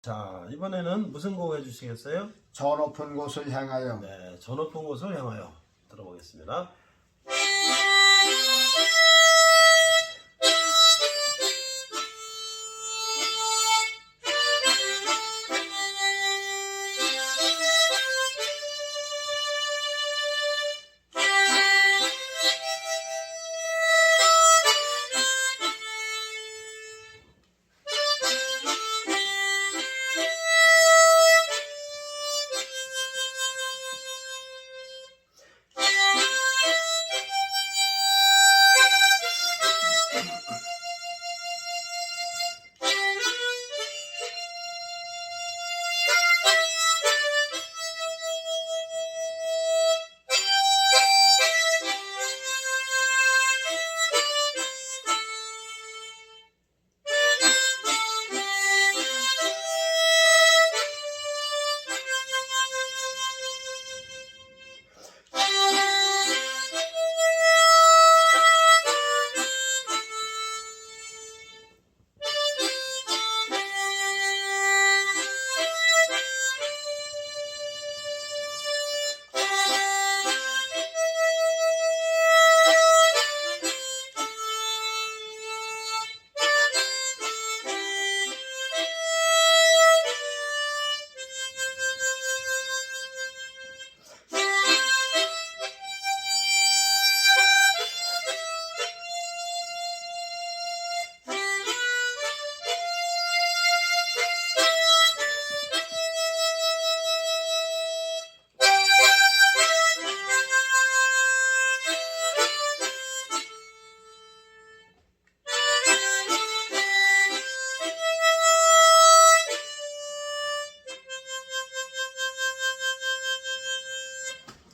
자, 이번에는 무슨 곡 해주시겠어요? 저 높은 곳을 향하여. 네, 저 높은 곳을 향하여 들어보겠습니다.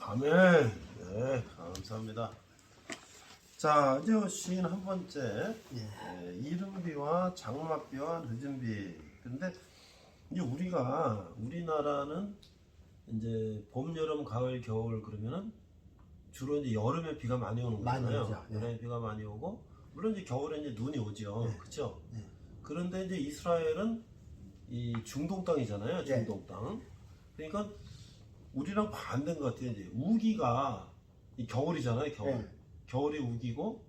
아멘. 네, 감사합니다. 자, 이제 시인 한 번째. 이른비와 장맛비와 늦은비. 근데 이제 우리나라는 이제 봄, 여름, 가을, 겨울 그러면은 주로 이제 여름에 비가 많이 오는 거잖아요. 많이 오죠. 예. 여름에 비가 많이 오고, 물론 이제 겨울에 이제 눈이 오죠. 예. 그렇죠? 예. 그런데 이제 이스라엘은 이 중동 땅이잖아요. 중동 땅. 그러니까 우리랑 반대인 것 같아요. 이제 우기가 이 겨울이잖아요. 겨울. 예. 겨울이 우기고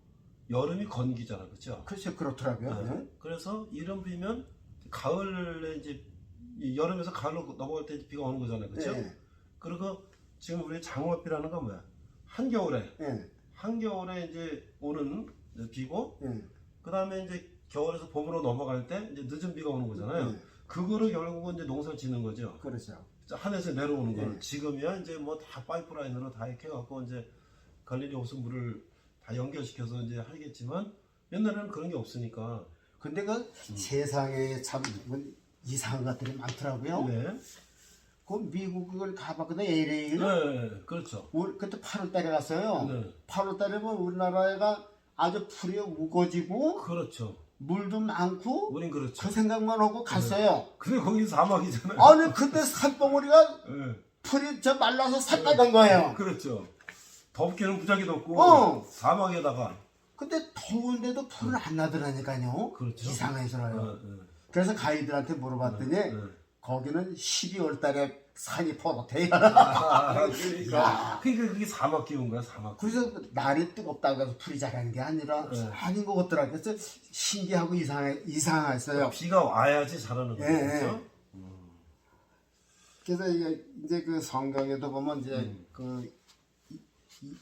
여름이 건기잖아, 그렇죠? 글쎄 그렇더라고요. 네. 예. 그래서 이런 비면 가을에 이제 이 여름에서 가을로 넘어갈 때 비가 오는 거잖아요, 그렇죠? 예. 그리고 지금 우리 장맛비라는 건 뭐야? 한겨울에 이제 오는 비고, 예. 그 다음에 이제 겨울에서 봄으로 넘어갈 때 이제 늦은 비가 오는 거잖아요. 예. 그거를 결국은 이제 농사를 짓는 거죠. 그렇죠. 하늘에서 내려오는 거는 예. 지금이야 이제 뭐 다 파이프라인으로 다 이렇게 갖고 이제 갈릴리 호수 물을 다 연결시켜서 이제 하겠지만 옛날에는 그런 게 없으니까. 근데 그 세상에 참 이상한 것들이 많더라고요. 네. 그 미국을 가봤거든요. LA를. 네, 그렇죠. 그때 8월 달에 갔어요. 네. 8월 달에 보면 우리나라가 아주 풀이 우거지고 그렇죠. 물도 많고 우린 그렇죠. 그 생각만 하고 갔어요. 근데 거기 사막이잖아요. 아니 그때 산봉우리가 네. 풀이 저 말라서 삭가던 거예요. 그렇죠. 덥기는 무지하게 덥고 어. 사막에다가. 근데 더운데도 풀은 안 나더라니까요. 그렇죠. 이상해서요. 네. 그래서 가이드한테 물어봤더니 네. 거기는 12월 달에 산이 포도돼요. 그러니까 그게 사막 기운 거야, 사막. 그래서 날이 뜨겁다고 해서 풀이 자라는 게 아니라 네. 아닌 것 같더라고요. 그래서 신기하고 이상했어요. 비가 와야지 자라는 거죠. 예, 그렇죠? 그래서 이제 그 성경에도 보면 이제 그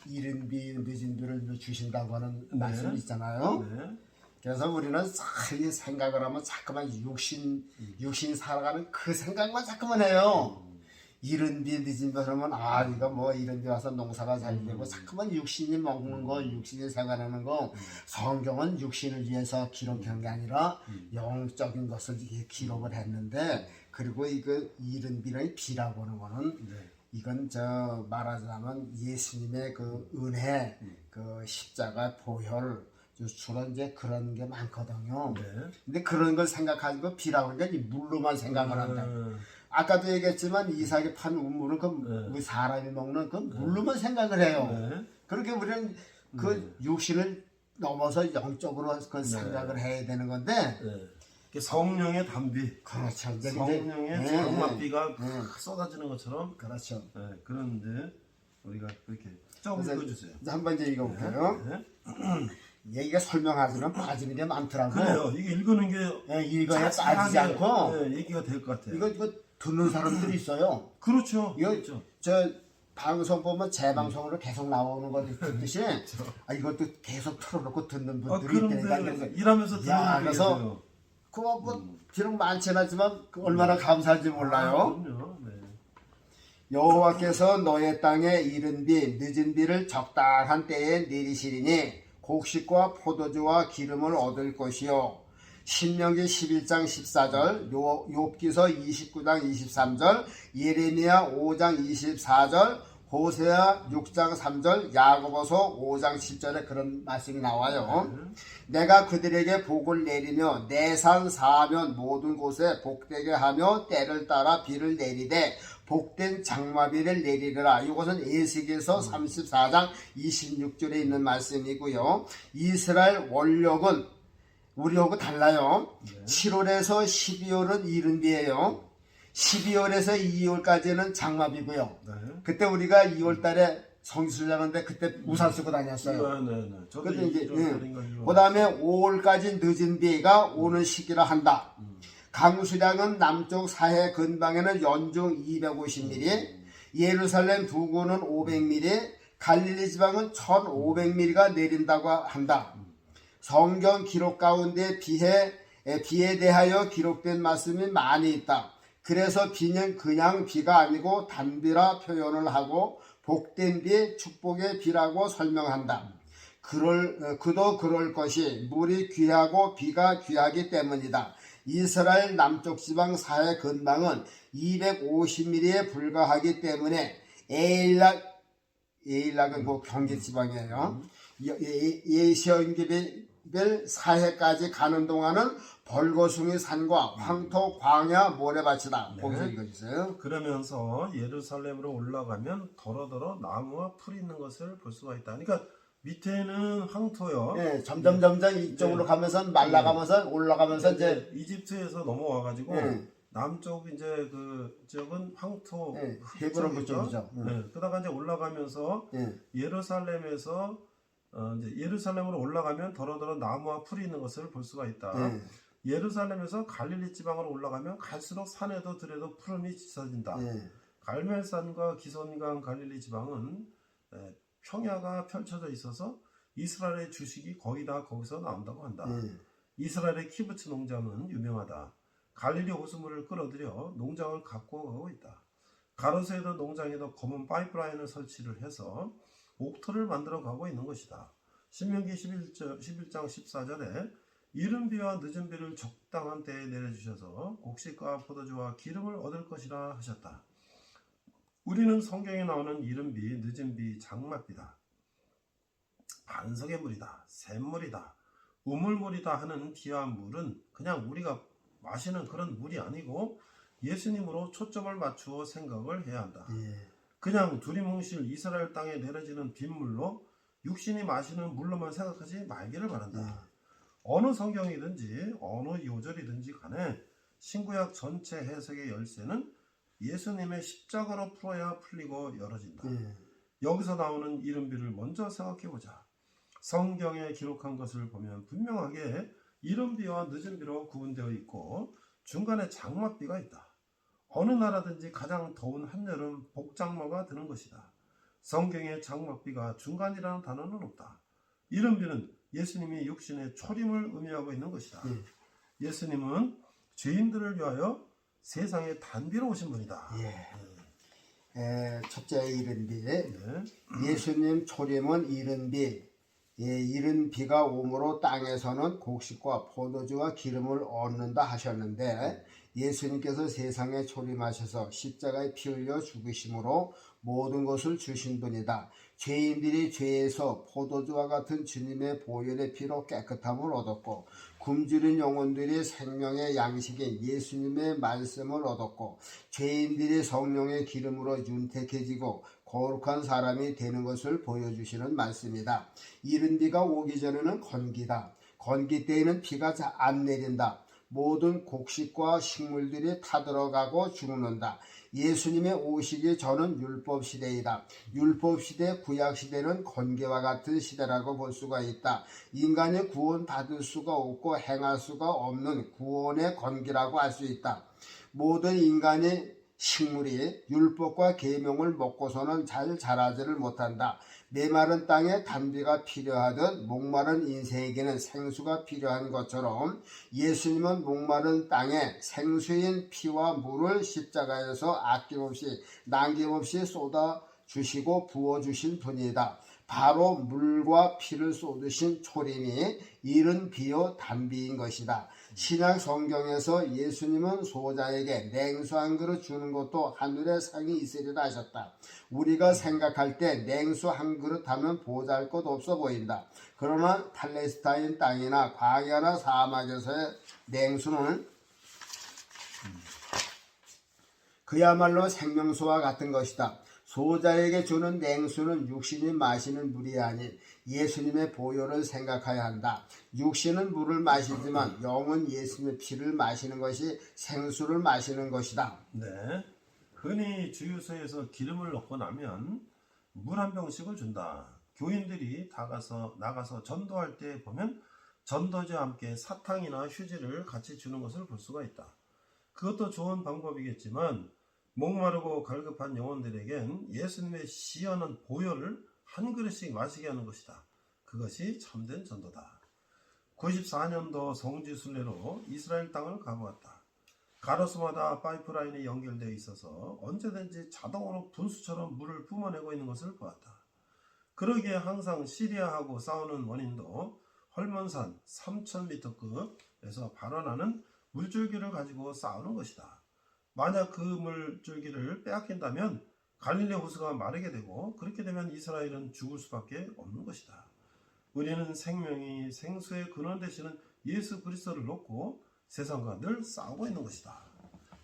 이른 비 늦은 비를 주신다고 하는 말씀이 있잖아요. 네. 그래서 우리는 이 생각을 하면 자꾸만 육신 살아가는 그 생각만 자꾸만 해요. 이른 비 늦은 비 하면 이거 뭐 이른 비 와서 농사가 잘 되고 자꾸만 육신이 먹는 거, 육신이 생활하는 거. 성경은 육신을 위해서 기록한 게 아니라 영적인 것을 기록을 했는데, 그리고 이거 이른 비는 비라고 하는 거는 이건 저 말하자면 예수님의 그 은혜, 그 십자가 보혈, 주로 이제 그런 게 많거든요. 네. 근데 그런 걸 생각하고 비라고 하니까 이 물로만 생각을 한다. 아까도 얘기했지만 이삭이 판 우물은 우리 사람이 먹는 그 물로만 생각을 해요. 네. 그렇게 우리는 그 육신을 넘어서 영적으로 그 생각을 해야 되는 건데, 성령의 단비, 그렇죠. 이제 성령의 장맛비가 쏟아지는 것처럼 그렇죠. 그런데 우리가 그렇게 좀 그래서 읽어주세요. 이제 한번 이제 읽어볼게요. 얘기가 설명하지만 빠지는 게 많더라고. 그래요. 이게 읽는 게 읽어야 빠지지 않고 얘기가 될 것 같아요. 이거 듣는 사람들이 있어요. 그렇죠. 이거 그렇죠. 저 방송 보면 재방송으로 계속 나오는 거 듣듯이 이것도 계속 틀어놓고 듣는 분들이 있다니까. 그런데 일하면서 듣는 야, 분이 그래서 계세요. 그거 뭐 비록 많지는 않지만 얼마나 감사한지 몰라요. 그럼요. 네. 여호와께서 너의 땅에 이른 비 늦은 비를 적당한 때에 내리시리니 곡식과 포도주와 기름을 얻을 것이요. 신명기 11장 14절, 욥기서 29장 23절, 예레미야 5장 24절, 호세아 6장 3절, 야고보서 5장 7절에 그런 말씀이 나와요. 내가 그들에게 복을 내리며 내산 사하면 모든 곳에 복되게 하며 때를 따라 비를 내리되 복된 장마비를 내리리라. 이것은 에스겔서 34장 26절에 있는 말씀이고요. 이스라엘 원력은 우리하고 달라요. 7월에서 12월은 이른비예요. 12월에서 2월까지는 장마비고요. 그때 우리가 2월달에 성수를 하는데 그때 우산 쓰고 다녔어요. 네. 저도 근데 이제 그 다음에 5월까지 늦은 비가 오는 시기라 한다. 강수량은 남쪽 사해 근방에는 연중 250mm, 예루살렘 부근은 500mm, 갈릴리 지방은 1500mm가 내린다고 한다. 성경 기록 가운데 비에 대하여 기록된 말씀이 많이 있다. 그래서 비는 그냥 비가 아니고 단비라 표현을 하고 복된 비, 축복의 비라고 설명한다. 그도 그럴 것이 물이 귀하고 비가 귀하기 때문이다. 이스라엘 남쪽 지방 사해 근방은 250mm에 불과하기 때문에 에일락은 그 경계 지방이에요. 예시온기별 사해까지 가는 동안은 벌거숭이 산과 황토 광야 모래밭이다. 거기서 읽어주세요. 그러면서 예루살렘으로 올라가면 더러더러 나무와 풀이 있는 것을 볼 수가 있다. 그러니까 밑에는 황토요. 네, 점점 이쪽으로 가면서 말라가면서 올라가면서 이제 이집트에서 넘어와가지고 남쪽 이제 그 지역은 황토 헤브론 그쪽이죠. 그러다가 이제 올라가면서 예루살렘에서 이제 예루살렘으로 올라가면 더러더러 나무와 풀이 있는 것을 볼 수가 있다. 예루살렘에서 갈릴리 지방으로 올라가면 갈수록 산에도 들에도 푸름이 짙어진다. 갈멜산과 기손강 갈릴리 지방은 평야가 펼쳐져 있어서 이스라엘의 주식이 거의 다 거기서 나온다고 한다. 이스라엘의 키부츠 농장은 유명하다. 갈릴리 호수물을 끌어들여 농장을 갖고 가고 있다. 가로수에도 농장에도 검은 파이프라인을 설치를 해서 옥터를 만들어 가고 있는 것이다. 신명기 11장 14절에 이른 비와 늦은 비를 적당한 때에 내려주셔서 곡식과 포도주와 기름을 얻을 것이라 하셨다. 우리는 성경에 나오는 이른 비, 늦은 비, 장맛비다. 반석의 물이다. 샘물이다. 우물물이다 하는 비와 물은 그냥 우리가 마시는 그런 물이 아니고 예수님으로 초점을 맞추어 생각을 해야 한다. 그냥 두리뭉실 이스라엘 땅에 내려지는 빗물로 육신이 마시는 물로만 생각하지 말기를 바란다. 어느 성경이든지 어느 요절이든지 간에 신구약 전체 해석의 열쇠는 예수님의 십자가로 풀어야 풀리고 열어진다. 여기서 나오는 이른비를 먼저 생각해보자. 성경에 기록한 것을 보면 분명하게 이른비와 늦은비로 구분되어 있고 중간에 장맛비가 있다. 어느 나라든지 가장 더운 한여름 복장마가 드는 것이다. 성경에 장맛비가 중간이라는 단어는 없다. 이른비는 예수님이 육신의 초림을 의미하고 있는 것이다. 예수님은 죄인들을 위하여 세상에 단비로 오신 분이다. 첫째 이른비. 예수님 초림은 이른비. 이른 비가 오므로 땅에서는 곡식과 포도주와 기름을 얻는다 하셨는데 예수님께서 세상에 초림하셔서 십자가에 피 흘려 죽으심으로 모든 것을 주신 분이다. 죄인들이 죄에서 포도주와 같은 주님의 보혈의 피로 깨끗함을 얻었고 굶주린 영혼들이 생명의 양식인 예수님의 말씀을 얻었고 죄인들이 성령의 기름으로 윤택해지고 거룩한 사람이 되는 것을 보여주시는 말씀이다. 이른 비가 오기 전에는 건기다. 건기 때에는 비가 안 내린다. 모든 곡식과 식물들이 타들어가고 죽는다. 예수님의 오시기 전은 율법 시대이다. 율법 시대, 구약 시대는 건계와 같은 시대라고 볼 수가 있다. 인간이 구원 받을 수가 없고 행할 수가 없는 구원의 건기라고 할 수 있다. 모든 인간이 식물이 율법과 계명을 먹고서는 잘 자라지를 못한다. 메마른 땅에 단비가 필요하듯 목마른 인생에게는 생수가 필요한 것처럼 예수님은 목마른 땅에 생수인 피와 물을 십자가에서 아낌없이 남김없이 쏟아주시고 부어주신 분이다. 바로 물과 피를 쏟으신 초림이 이른 비요 단비인 것이다. 신약 성경에서 예수님은 소자에게 냉수 한 그릇 주는 것도 하늘의 상이 있으리라 하셨다. 우리가 생각할 때 냉수 한 그릇 하면 보잘것 없어 보인다. 그러나 팔레스타인 땅이나 광야나 사막에서의 냉수는 그야말로 생명수와 같은 것이다. 소자에게 주는 냉수는 육신이 마시는 물이 아닌 예수님의 보혈을 생각해야 한다. 육신은 물을 마시지만 영은 예수님의 피를 마시는 것이 생수를 마시는 것이다. 네. 흔히 주유소에서 기름을 넣고 나면 물 한 병씩을 준다. 교인들이 나가서 전도할 때 보면 전도지와 함께 사탕이나 휴지를 같이 주는 것을 볼 수가 있다. 그것도 좋은 방법이겠지만 목마르고 갈급한 영혼들에겐 예수님의 시원한 보혈을 한 그릇씩 마시게 하는 것이다. 그것이 참된 전도다. 94년도 성지 순례로 이스라엘 땅을 가보았다. 가로수마다 파이프라인이 연결되어 있어서 언제든지 자동으로 분수처럼 물을 뿜어내고 있는 것을 보았다. 그러기에 항상 시리아하고 싸우는 원인도 헐몬산 3000m급에서 발원하는 물줄기를 가지고 싸우는 것이다. 만약 그 물줄기를 빼앗긴다면 갈릴리 호수가 마르게 되고 그렇게 되면 이스라엘은 죽을 수밖에 없는 것이다. 우리는 생명이 생수의 근원 되시는 예수 그리스도를 놓고 세상과 늘 싸우고 있는 것이다.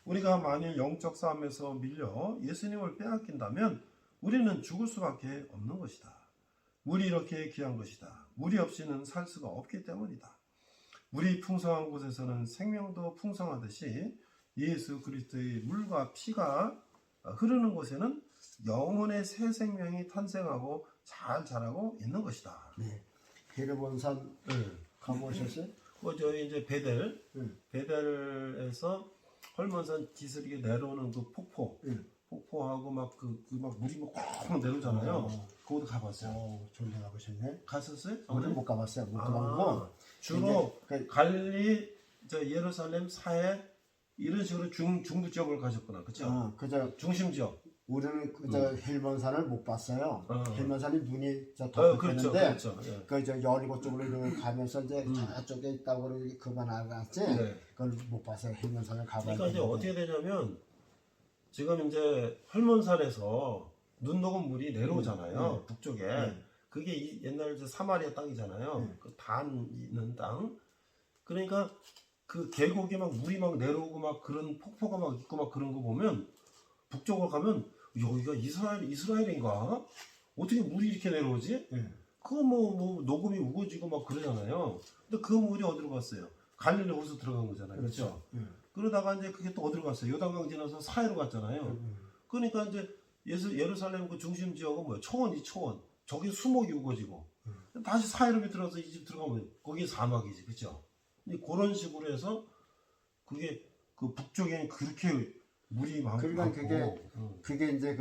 우리가 만일 영적 싸움에서 밀려 예수님을 빼앗긴다면 우리는 죽을 수밖에 없는 것이다. 물이 이렇게 귀한 것이다. 물이 없이는 살 수가 없기 때문이다. 물이 풍성한 곳에서는 생명도 풍성하듯이 예수 그리스도의 물과 피가 흐르는 곳에는 영혼의 새 생명이 탄생하고 잘 자라고 있는 것이다. 네. 헤르본산 가보셨어요? 저희 이제 베델에서 헐몬산 기슭에 내려오는 그 폭포하고 막 물이 막 내려오잖아요. 그것도 가봤어요. 좋은 데 가보셨네. 갔었어요? 저는 못 가봤어요. 못 가보고 주로 갈릴리, 예루살렘, 사해 이런 식으로 중부 지역을 가셨구나, 그렇죠? 그저 중심 지역. 우리는 그저 헬몬산을 못 봤어요. 헬몬산이 눈이 그렇죠. 덮였는데 예. 그저 여리고 쪽으로 이렇게 가면서 이제 저쪽에 있다고 그만 알았지. 네. 그걸 못 봤어요. 헬몬산을 가봐야 그러니까 이제 어떻게 되냐면 지금 이제 헐몬산에서 눈 녹은 물이 내려오잖아요. 북쪽에. 그게 옛날 사마리아 땅이잖아요. 그 단 있는 땅. 그러니까 그 계곡에 막 물이 막 내려오고 막 그런 폭포가 막 있고 막 그런 거 보면 북쪽으로 가면 여기가 이스라엘인가? 어떻게 물이 이렇게 내려오지? 그거 뭐 녹음이 우거지고 막 그러잖아요. 근데 그 물이 어디로 갔어요? 갈릴리 호수 들어간 거잖아요. 그렇죠? 그러다가 이제 그게 또 어디로 갔어요? 요단강 지나서 사해로 갔잖아요. 그러니까 이제 예루살렘 그 중심 지역은 뭐예요? 초원이 초원. 저기 수목이 우거지고. 다시 사해로 들어가서 이 집 들어가면 거기 사막이지. 그렇죠? 그런 식으로 해서 그게 그 북쪽에는 그렇게 물이 많고. 그러니까 그게 이제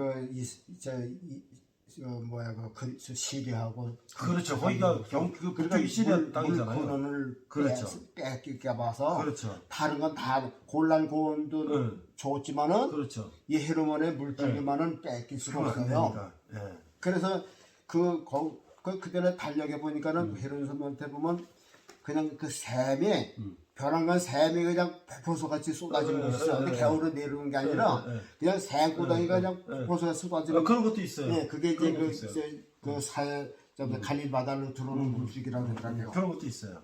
시리아하고 그렇죠. 거기가 그 북쪽이 시리아 땅이잖아요. 물건을 그렇죠. 뺏길까 봐서 그렇죠. 다른 건 다 골란 고원도 좋지만은 그렇죠. 이 헤르몬의 물줄기만은 뺏길 수가 없어요. 그래서 그전에 달력해 보니까는 헤르몬한테 보면 그냥 그 샘이 벼랑간 샘이 그냥 폭포수 같이 쏟아지는 것이 있어요. 근데 겨울에 내려오는 게 아니라 그냥 샘구덩이가 그냥 폭포수가 쏟아지는. 그런 것도 있어요. 네, 그게 이제 그 사해 갈릴 바다로 들어오는 물줄기라고 그러더라고요. 그런 것도 있어요.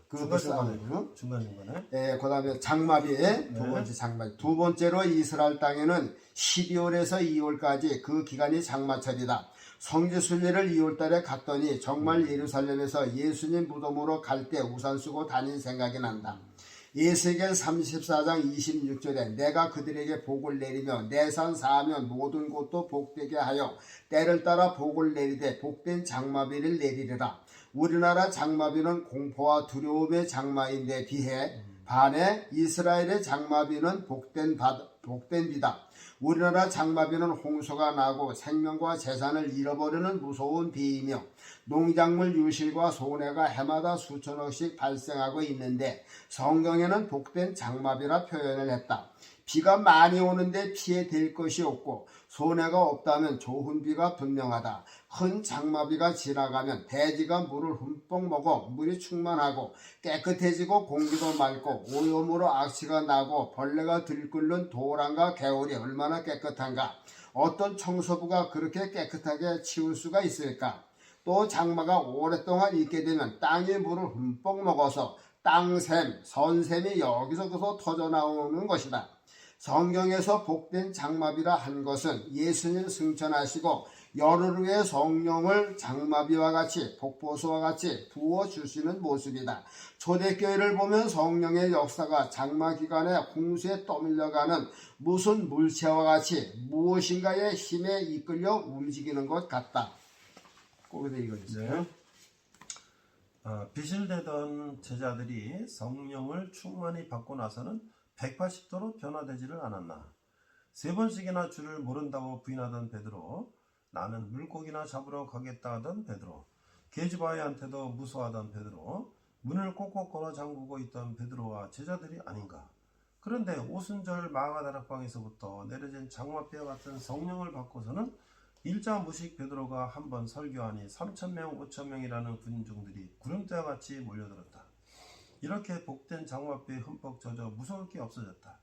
중간중간에. 네, 그다음에 장마비 두 번째 장마비. 두 번째로 이스라엘 땅에는 12월에서 2월까지 그 기간이 장마철이다. 성지 순례를 2월달에 갔더니 정말 예루살렘에서 예수님 무덤으로 갈 때 우산 쓰고 다닌 생각이 난다. 에스겔 34장 26절에 내가 그들에게 복을 내리며 내 산 사하면 모든 곳도 복되게 하여 때를 따라 복을 내리되 복된 장마비를 내리리라. 우리나라 장마비는 공포와 두려움의 장마인데 비해 반해 이스라엘의 장마비는 복된 비다. 우리나라 장마비는 홍수가 나고 생명과 재산을 잃어버리는 무서운 비이며 농작물 유실과 손해가 해마다 수천억씩 발생하고 있는데 성경에는 복된 장마비라 표현을 했다. 비가 많이 오는데 피해될 것이 없고 손해가 없다면 좋은 비가 분명하다. 큰 장마비가 지나가면 대지가 물을 흠뻑 먹어 물이 충만하고 깨끗해지고 공기도 맑고 오염으로 악취가 나고 벌레가 들끓는 도랑과 개울이 얼마나 깨끗한가. 어떤 청소부가 그렇게 깨끗하게 치울 수가 있을까. 또 장마가 오랫동안 있게 되면 땅이 물을 흠뻑 먹어서 땅샘, 선샘이 여기저기서 터져나오는 것이다. 성경에서 복된 장마비라 한 것은 예수님 승천하시고 열흘 후에 성령을 장마비와 같이 폭포수와 같이 부어주시는 모습이다. 초대교회를 보면 성령의 역사가 장마 기간에 홍수에 떠밀려가는 무슨 물체와 같이 무엇인가의 힘에 이끌려 움직이는 것 같다. 거기서 읽어주세요. 빚을 내던 제자들이 성령을 충만히 받고 나서는 180도로 변화되지를 않았나. 3번씩이나 주를 모른다고 부인하던 베드로, 나는 물고기나 잡으러 가겠다 하던 베드로, 계집아이한테도 무서워하던 베드로, 문을 꼭꼭 걸어 잠그고 있던 베드로와 제자들이 아닌가. 그런데 오순절 마가다락방에서부터 내려진 장마비와 같은 성령을 받고서는 일자무식 베드로가 한번 설교하니 3,000명, 5,000명이라는 군중들이 구름대와 같이 몰려들었다. 이렇게 복된 장마비에 흠뻑 젖어 무서울 게 없어졌다.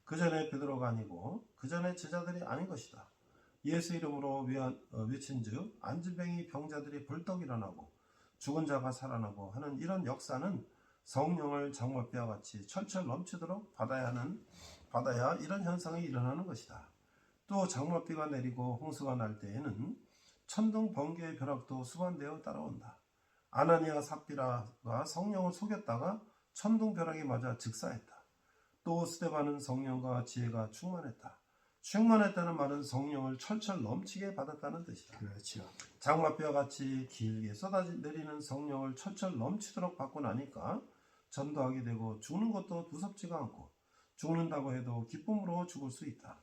그 전에 베드로가 아니고 그 전에 제자들이 아닌 것이다. 예수 이름으로 외친즉 안진뱅이 병자들이 벌떡 일어나고 죽은 자가 살아나고 하는 이런 역사는 성령을 장마비와 같이 철철 넘치도록 받아야 이런 현상이 일어나는 것이다. 또 장마비가 내리고 홍수가 날 때에는 천둥 번개의 벼락도 수반되어 따라온다. 아나니아 삽비라가 성령을 속였다가 천둥 벼락이 맞아 즉사했다. 또 스데반은 성령과 지혜가 충만했다. 충만했다는 말은 성령을 철철 넘치게 받았다는 뜻이다. 그렇죠. 장마비와 같이 길게 쏟아내리는 성령을 철철 넘치도록 받고 나니까 전도하게 되고 죽는 것도 무섭지가 않고 죽는다고 해도 기쁨으로 죽을 수 있다.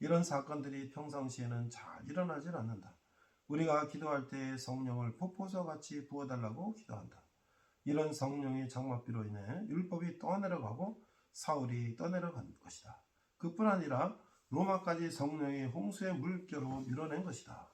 이런 사건들이 평상시에는 잘 일어나질 않는다. 우리가 기도할 때 성령을 폭포수와 같이 부어달라고 기도한다. 이런 성령의 장마비로 인해 율법이 떠내려가고 사울이 떠내려간 것이다. 그뿐 아니라 로마까지 성령의 홍수의 물결로 밀어낸 것이다.